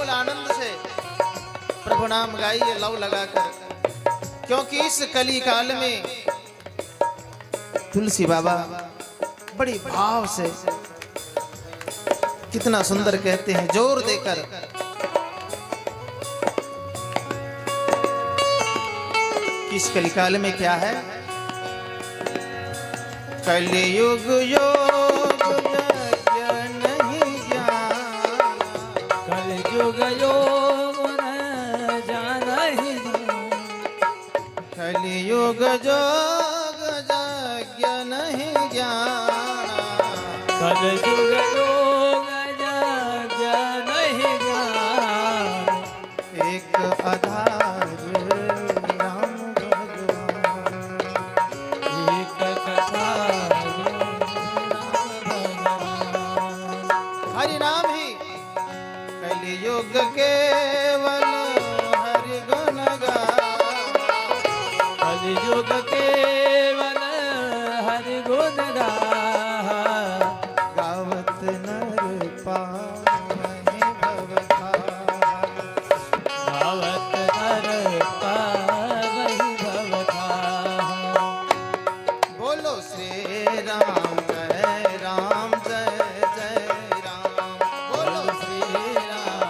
बिल्कुल आनंद से प्रभु नाम गाइए लव लगाकर, क्योंकि इस कली काल में तुलसी बाबा बड़ी भाव से कितना सुंदर कहते हैं, जोर देकर। इस कलिकाल में क्या है? कलियुग योग यज्ञ नहीं जाना, कलियुग योग न जाना ही, कलियुग योग यज्ञ नहीं जाना, कलियुग योग यज्ञ नहीं जाना। एक आधार युग केवल हरि गुण कलियुग केवल हरि गुण गावत नर पावहि भवधाम, गावत नर पावहि भवधाम। बोलो श्री राम जय राम जय जय राम, बोलो श्री राम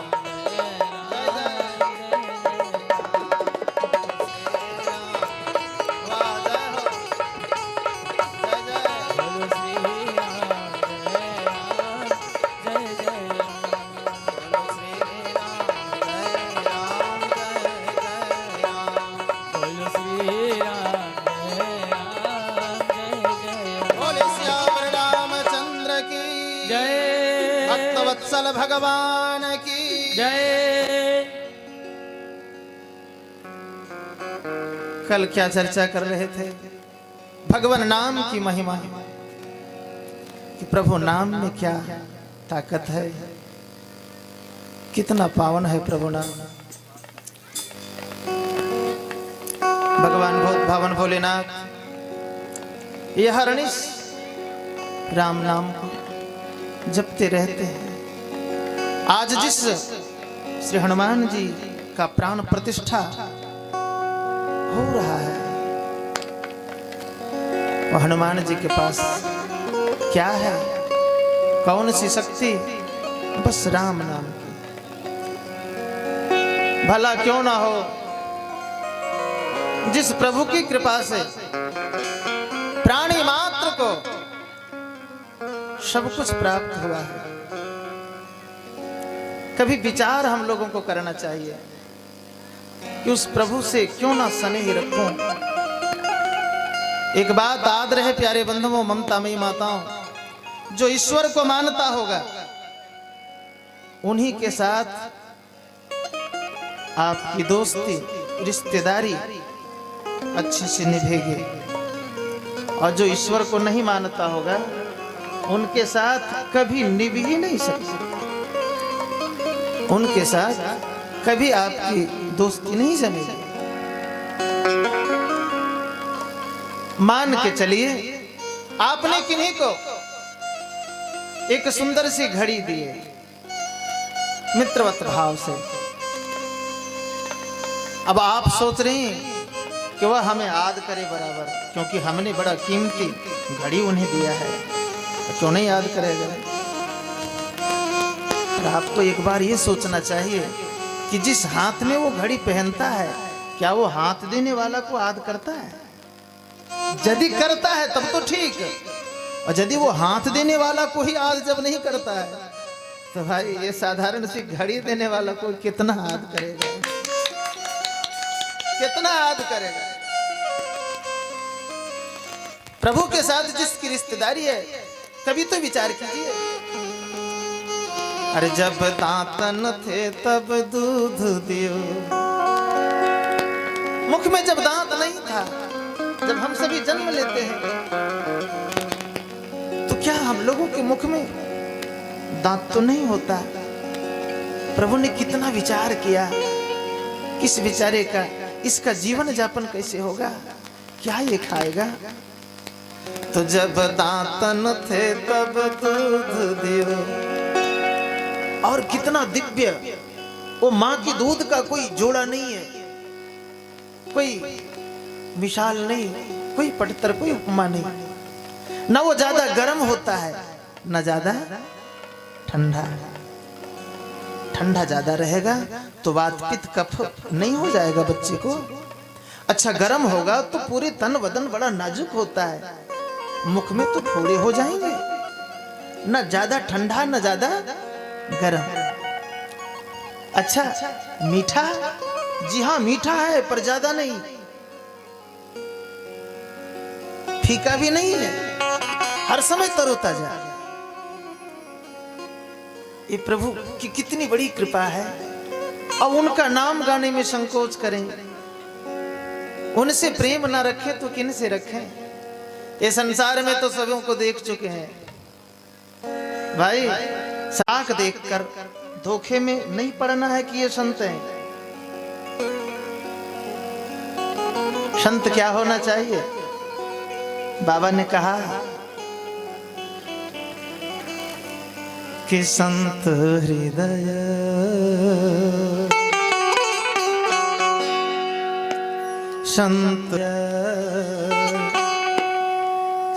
भक्तवत्सल भगवान की जय। कल क्या चर्चा कर रहे थे? भगवान नाम की महिमा, कि प्रभु नाम में क्या ताकत है, कितना पावन है प्रभु नाम। भगवान भावन भोलेनाथ यह हरनिश राम नाम को जपते रहते हैं। आज जिस श्री हनुमान जी का प्राण प्रतिष्ठा हो रहा है, वह हनुमान जी के पास क्या है, कौन सी शक्ति? बस राम नाम की। भला क्यों ना हो, जिस प्रभु की कृपा से प्राणी मात्र को सब कुछ प्राप्त हुआ है। कभी विचार हम लोगों को करना चाहिए कि उस प्रभु से क्यों ना स्नेह रखूं। एक बात याद रहे प्यारे बंधुओं, ममतामयी माताओं, जो ईश्वर को मानता होगा उन्हीं के साथ आपकी दोस्ती रिश्तेदारी अच्छे से निभेगी, और जो ईश्वर को नहीं मानता होगा उनके साथ कभी निभ ही नहीं सकती, उनके साथ कभी आपकी दोस्ती नहीं जमेगी। मान के चलिए आपने किन्हीं को एक सुंदर सी घड़ी दी है मित्रवत भाव से। अब आप सोच रहे हैं कि वह हमें याद करे बराबर, क्योंकि हमने बड़ा कीमती घड़ी उन्हें दिया है, क्यों नहीं याद करेगा? पर आपको एक बार ये सोचना चाहिए कि जिस हाथ में वो घड़ी पहनता है, क्या वो हाथ देने वाला को याद करता है? यदि करता है तब तो ठीक, और यदि वो हाथ देने वाला को ही याद जब नहीं करता है, तो भाई ये साधारण सी घड़ी देने वाला को कितना याद करेगा, कितना याद करेगा? प्रभु के साथ जिसकी रिश्तेदारी है, कभी तो विचार कीजिए। अरे जब दांत न थे तब दूध दियो, मुख में जब दांत नहीं था, जब हम सभी जन्म लेते हैं, तो क्या हम लोगों के मुख में दांत तो नहीं होता? प्रभु ने कितना विचार किया, किस बेचारे का इसका जीवन यापन कैसे होगा, क्या ये खाएगा? तो जब दांत न थे तब दूध दियो, और कितना दिव्य वो माँ की दूध का कोई जोड़ा नहीं है, कोई मिसाल नहीं, कोई पटतर, कोई उपमा नहीं। ना वो ज्यादा गर्म होता है ना ज्यादा ठंडा। ठंडा ज्यादा रहेगा तो वात पित्त कफ नहीं हो जाएगा बच्चे को। अच्छा गर्म होगा तो पूरे तन बदन बड़ा नाजुक होता है, मुख में तो फोड़े हो जाएंगे। ना ज्यादा ठंडा ना ज्यादा गर्म। अच्छा मीठा, जी हाँ मीठा है पर ज्यादा नहीं, फीका भी नहीं है, हर समय तरोताजा। ये प्रभु की कितनी बड़ी कृपा है। अब उनका नाम गाने में संकोच करें, उनसे प्रेम ना रखें तो किन से रखें। ये संसार में तो सबों को देख चुके हैं भाई। साख देखकर धोखे में नहीं पड़ना है कि ये संत हैं। संत क्या होना चाहिए? बाबा ने कहा कि संत हृदय संत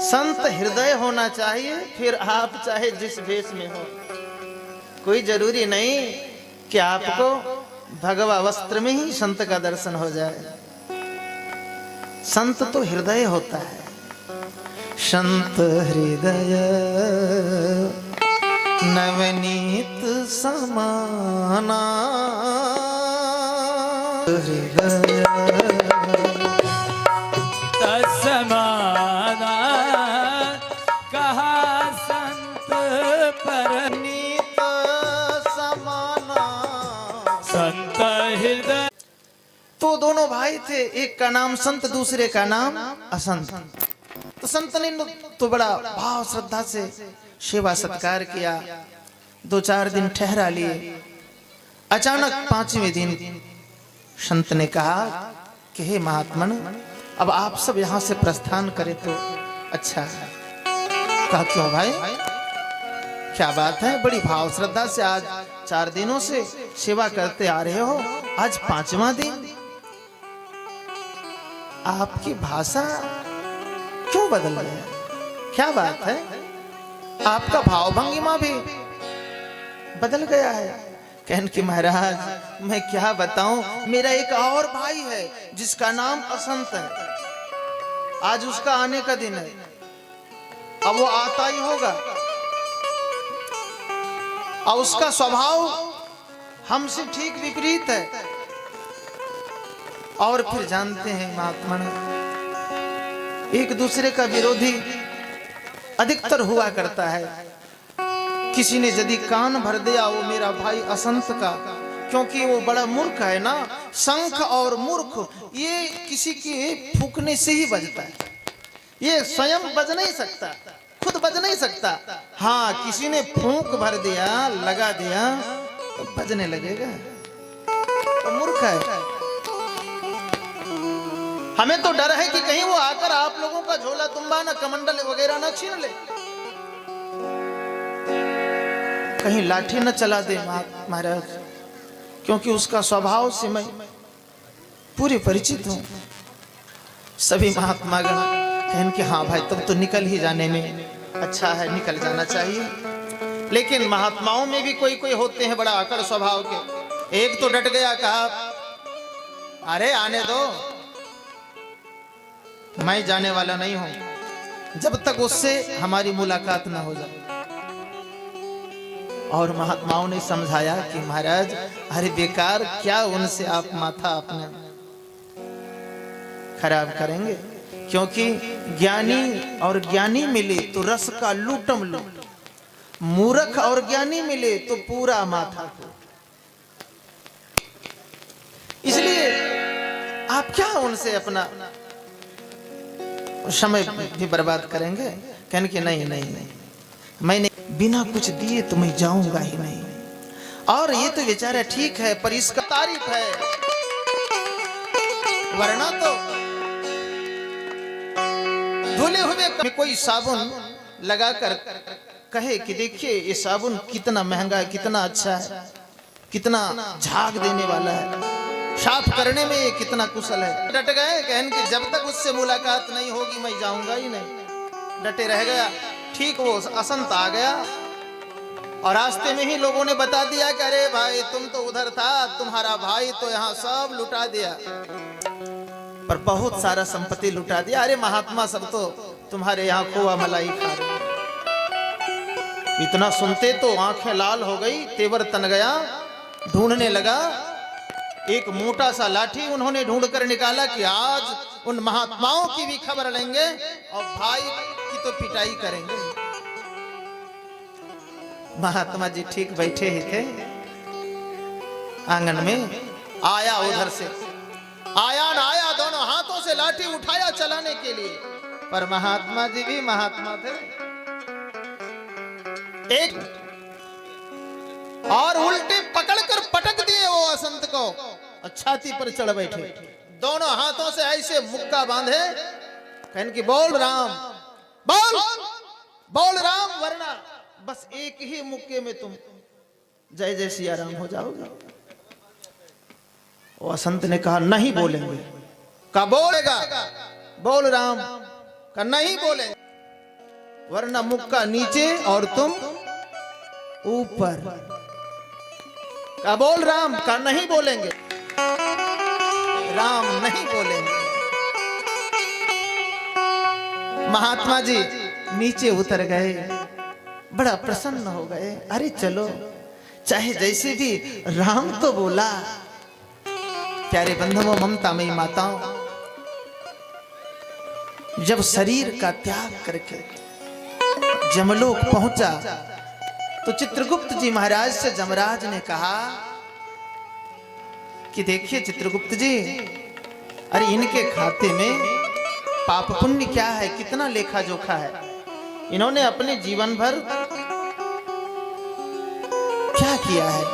संत हृदय होना चाहिए। फिर आप चाहे जिस भेष में हो, कोई जरूरी नहीं कि आपको भगवा वस्त्र में ही संत का दर्शन हो जाए। संत तो हृदय होता है। संत हृदय नवनीत समाना हृदय तत्समाना कहा संत परनीत समाना संत हृदय। तो दोनों भाई थे, एक का नाम संत दूसरे का नाम असंत। तो संत ने तो बड़ा भाव श्रद्धा से सेवा सत्कार किया, 2-4 दिन ठहरा लिए। अचानक 5वें दिन संत ने कहा कि हे महात्मन, अब आप सब यहाँ से प्रस्थान करें तो अच्छा है। कहा क्यों भाई, क्या बात है? बड़ी भाव श्रद्धा से आज 4 दिनों से सेवा करते आ रहे हो, आज 5वां दिन, आपकी भाषा क्यों बदल गई? क्या बात है? आपका भाव भंगिमा भी बदल गया है। कहन कि महाराज मैं क्या बताऊं, मेरा एक और भाई है जिसका नाम असंत है, आज उसका आने का दिन है, अब वो आता ही होगा। और उसका स्वभाव हमसे ठीक विपरीत है। और फिर जानते हैं महात्मा, एक दूसरे का विरोधी अधिकतर हुआ करता है। किसी ने यदि कान भर दिया वो मेरा भाई असंत का, क्योंकि वो बड़ा मूर्ख है ना, शंख और मूर्ख ये किसी के फूकने से ही बजता है, ये स्वयं बज नहीं सकता, खुद बज नहीं सकता। हाँ किसी ने फूंक भर दिया, लगा दिया तो बजने लगेगा, तो मूर्ख है। हमें तो डर है कि कहीं वो आकर आप लोगों का झोला तुम्बा ना, कमंडल वगैरह ना छीन ले, कहीं लाठी न चला दे महाराज, क्योंकि उसका स्वभाव से मैं पूरी परिचित हूं। सभी महात्मागण कहन कि हाँ भाई तब तो निकल ही जाने में अच्छा है, निकल जाना चाहिए। लेकिन महात्माओं में भी कोई कोई होते हैं बड़ा आकड़ स्वभाव के। एक तो डट गया, कहा अरे आने दो, मैं जाने वाला नहीं हूं जब तक उससे हमारी मुलाकात ना हो जाए। और महात्माओं ने समझाया कि महाराज अरे बेकार क्या उनसे आप माथा अपना खराब करेंगे, क्योंकि ज्ञानी और ज्ञानी मिले तो रस का लूटम लूट, मूर्ख और ज्ञानी मिले तो पूरा माथा को। इसलिए आप क्या उनसे अपना समय भी बर्बाद करेंगे। कहने कि नहीं नहीं नहीं, मैंने बिना कुछ दिए तो मैं जाऊंगा ही नहीं। और ये तो बेचारा ठीक है पर इसका तारीफ है, वरना तो धुले हुए में कोई साबुन लगाकर कहे कि देखिए ये साबुन कितना महंगा है, कितना अच्छा है, कितना झाग देने वाला है, साफ करने में ये कितना कुशल है। डट गए, कहन कि जब तक उससे मुलाकात नहीं होगी मैं जाऊंगा ही नहीं। डटे रह गया। ठीक वो असंत आ गया और रास्ते में ही लोगों ने बता दिया कि अरे भाई तुम तो उधर था, तुम्हारा भाई तो यहाँ सब लुटा दिया, पर बहुत सारा संपत्ति लुटा दिया। अरे महात्मा सब तो तुम्हारे यहाँ खोआ मलाई खा रहे हैं। इतना सुनते तो आंखें लाल हो गई, तेवर तन गया। ढूंढने लगा, एक मोटा सा लाठी उन्होंने ढूंढ कर निकाला कि आज उन महात्माओं की भी खबर लेंगे और भाई की तो पिटाई करेंगे। महात्मा जी ठीक बैठे ही थे आंगन में, आया उधर से, आया ना आया, दोनों हाथों से लाठी उठाया चलाने के लिए, पर महात्मा जी भी महात्मा थे। एक और उल्टे पकड़कर पटक दिए वो असंत को, छाती पर चढ़ बैठे, दोनों हाथों से ऐसे मुक्का बांधे, कहन की बोल राम, बोल बोल राम, वरना बस एक ही मुक्के में तुम जय जय सिया राम हो जाओगे। वो असंत ने कहा नहीं बोलेंगे। कहा बोलेगा, बोल राम। कहा नहीं बोलेंगे, वरना मुक्का नीचे और तुम ऊपर। कहा बोल राम। कहा नहीं बोलेंगे, राम नहीं बोलेंगे। महात्मा जी नीचे उतर गए, बड़ा प्रसन्न हो गए। अरे चलो, चाहे जैसे भी राम तो बोला। प्यारे बंधुओं, ममता में माताओं, जब शरीर का त्याग करके जमलोक पहुंचा तो चित्रगुप्त जी महाराज से जमराज ने कहा कि देखिए चित्रगुप्त जी, अरे इनके खाते में पाप पुण्य क्या है, कितना लेखा जोखा है, इन्होंने अपने जीवन भर क्या किया है,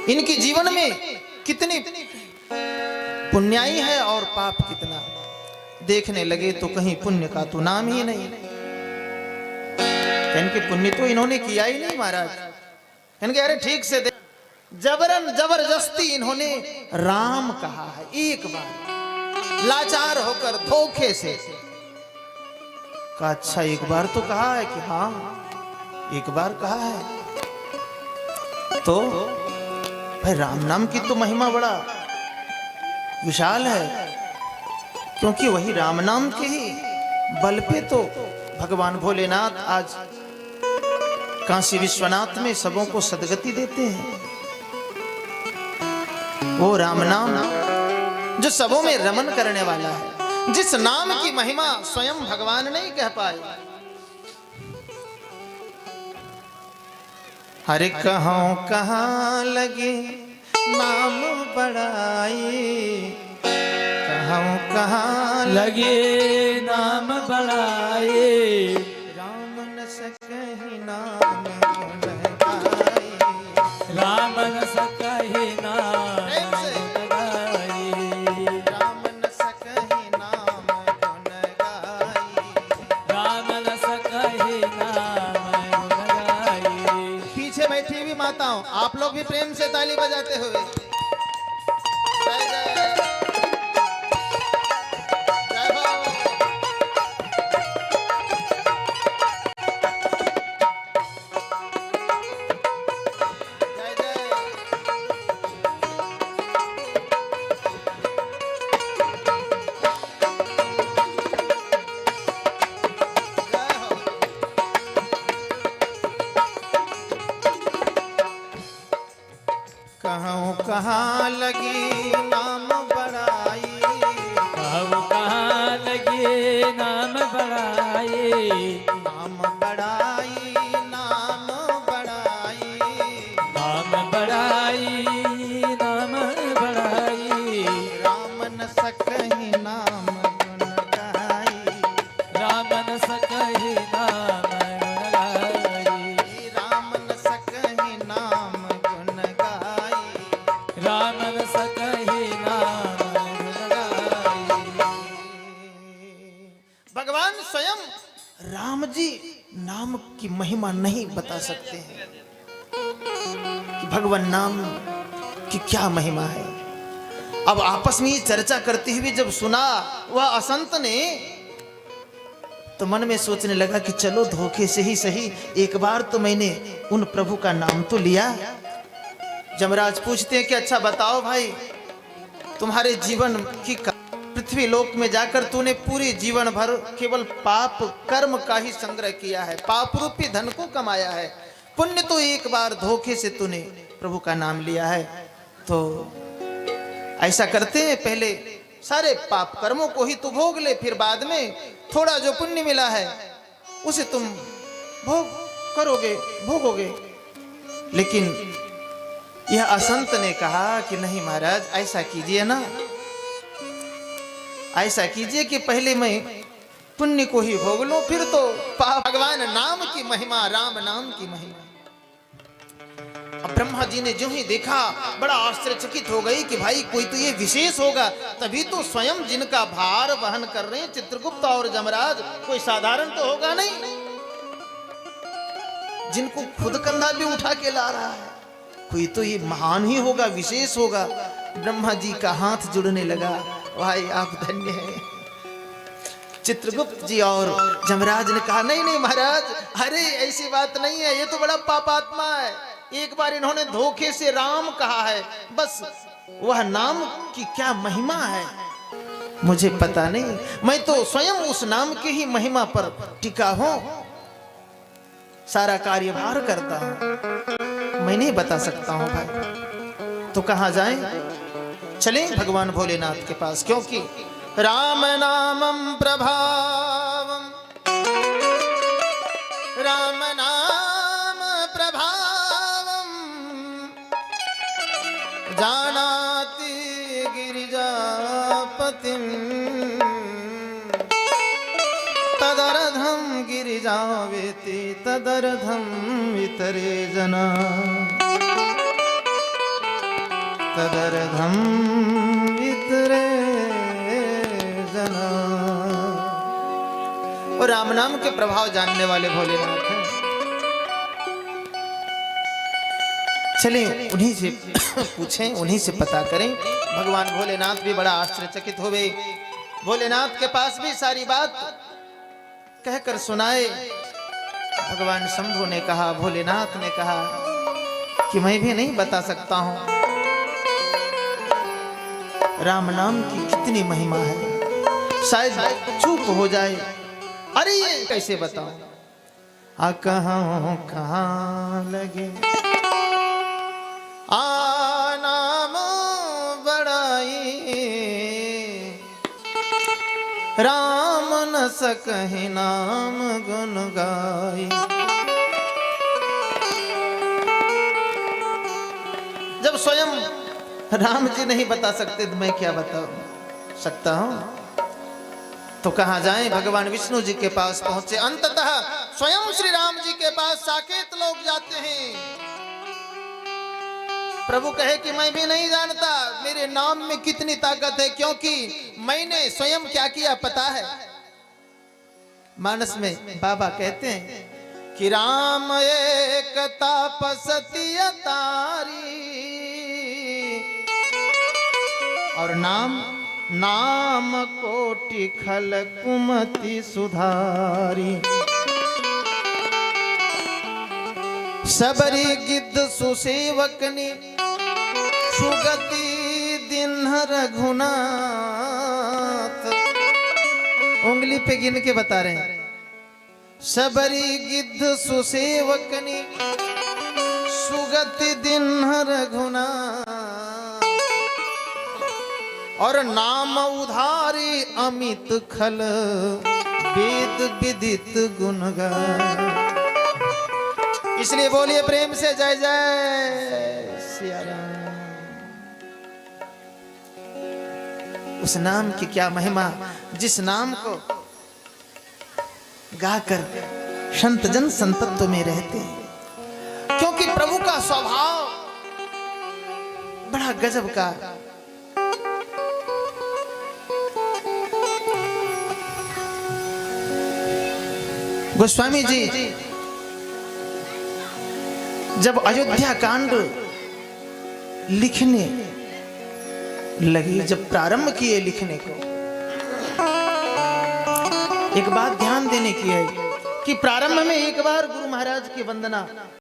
इनके जीवन में कितनी पुण्याई है और पाप कितना। देखने लगे तो कहीं पुण्य का तो नाम ही नहीं। इनके पुण्य तो इन्होंने किया ही नहीं महाराज। इनके अरे ठीक से देख, जबरन जबरदस्ती इन्होंने राम कहा है एक बार, लाचार होकर धोखे से। कहा अच्छा एक बार तो कहा है कि हाँ एक बार कहा है, तो भाई राम नाम की तो महिमा बड़ा विशाल है, क्योंकि वही राम नाम के ही बल पे तो भगवान भोलेनाथ आज काशी विश्वनाथ में सबों को सदगति देते हैं। वो राम नाम जो सबों में रमन करने वाला है, जिस नाम की महिमा स्वयं भगवान नहीं कह पाए। हरे कहों कहाँ लगे नाम बड़ाई, कहों कहाँ लगे नाम बढ़ाए, राम न सकहि नाम गुण गाई, राम न सकहि नाम गाई, राम न सकहि नाम गुण गाई, राम न सकहि नाम गाई। पीछे बैठी हुई माताओं, आप लोग भी प्रेम से ताली बजाते हुए जय जय जय हो। जय जय जय हो। कहूँ कहाँ लगी नाम बड़ाई, कहूँ कहाँ लगे नाम बढ़ाए, नाम बड़ाई, नाम बड़ाई, नाम बढ़ाई, नाम बढ़ाई, राम न सकहि नाम गुण गाई, राम न सकहि नाम गाई, राम न सकहि नाम गुण गाई, राम न सकहि नाम गाई। भगवान स्वयं राम जी नाम की महिमा नहीं बता सकते हैं कि भगवान नाम की क्या महिमा है। अब आपस में ये चर्चा करते हुए जब सुना वह असंत ने, तो मन में सोचने लगा कि चलो धोखे से ही सही एक बार तो मैंने उन प्रभु का नाम तो लिया। जमराज पूछते हैं कि अच्छा बताओ भाई, तुम्हारे जीवन की पृथ्वी लोक में जाकर तूने पूरे जीवन भर केवल पाप कर्म का ही संग्रह किया है, पाप रूपी धन को कमाया है, पुण्य तो एक बार धोखे से तूने प्रभु का नाम लिया है। तो ऐसा करते हैं, पहले सारे पाप कर्मों को ही तू भोग ले, फिर बाद में थोड़ा जो पुण्य मिला है उसे तुम भोग करोगे, भोगोगे। लेकिन यह असंत ने कहा कि नहीं महाराज, ऐसा कीजिए ना, ऐसा कीजिए कि पहले मैं पुण्य को ही भोग लूं, फिर तो भगवान नाम की महिमा, राम नाम की महिमा। अब ब्रह्मा जी ने जो ही देखा बड़ा आश्चर्यचकित हो गई कि भाई कोई तो ये विशेष होगा, तभी तो स्वयं जिनका भार वहन कर रहे हैं चित्रगुप्त और जमराज, कोई साधारण तो होगा नहीं, जिनको खुद कंधा भी उठा के ला रहा है, कोई तो ये महान ही होगा, विशेष होगा। ब्रह्मा जी का हाथ जुड़ने लगा, भाई आप धन्य हैं। चित्रगुप्त जी और जमराज ने कहा नहीं नहीं महाराज, अरे ऐसी बात नहीं है, ये तो बड़ा पापात्मा है, एक बार इन्होंने धोखे से राम कहा है, बस वह नाम की क्या महिमा है मुझे पता नहीं, मैं तो स्वयं उस नाम की ही महिमा पर टिका हूं, सारा कार्यभार करता हूं, मैं नहीं बता सकता हूं भाई। तो कहां जाएं? चलें भगवान भोलेनाथ के पास, क्योंकि राम नामं प्रभावम, राम नाम प्रभावम जानाति गिरिजापतिम, तदर्धम गिरिजावेति तदर्धम इतरे जना, तदर्धम इतरे जना। और राम नाम के प्रभाव जानने वाले भोलेनाथ हैं। चलें उन्हीं से पूछें, उन्हीं से पता करें। भगवान भोलेनाथ भी बड़ा आश्चर्यचकित हो गए, भोलेनाथ के पास भी सारी बात कहकर सुनाए। भगवान शंभु ने कहा, भोलेनाथ ने कहा कि मैं भी नहीं बता सकता हूं राम नाम की कितनी महिमा है, शायद चूक हो जाए। अरे ये कैसे बताऊं, आ कहाँ लगे आ नाम बड़ाई, राम न सकहि नाम गुण गाई। जब स्वयं राम जी नहीं बता सकते तो मैं क्या बता सकता हूं। तो कहां जाएं? भगवान विष्णु जी के पास पहुंचे। अंततः स्वयं श्री राम जी के पास साकेत लोग जाते हैं। प्रभु कहे कि मैं भी नहीं जानता मेरे नाम में कितनी ताकत है, क्योंकि मैंने स्वयं क्या किया पता है। मानस में बाबा कहते हैं कि राम एक तापसती तारी, और नाम नाम कोटि खल कुमति सुधारी। सबरी गिद्ध सुसेवकनी सुगति दिन रघुनाथ। उंगली पे गिन के बता रहे हैं। सबरी गिद्ध सुसेवकनी सुगति दिन रघुनाथ, और नाम उधारी अमित खल वेद विदित गुणगान। इसलिए बोलिए प्रेम से जय जय सिया राम। उस नाम की क्या महिमा, जिस नाम को गाकर संत जन संतत्व में रहते हैं। क्योंकि प्रभु का स्वभाव बड़ा गजब का। गोस्वामी जी जब अयोध्या कांड लिखने लगे। जब प्रारंभ किए लिखने को, एक बात ध्यान देने की है कि प्रारंभ में एक बार गुरु महाराज की वंदना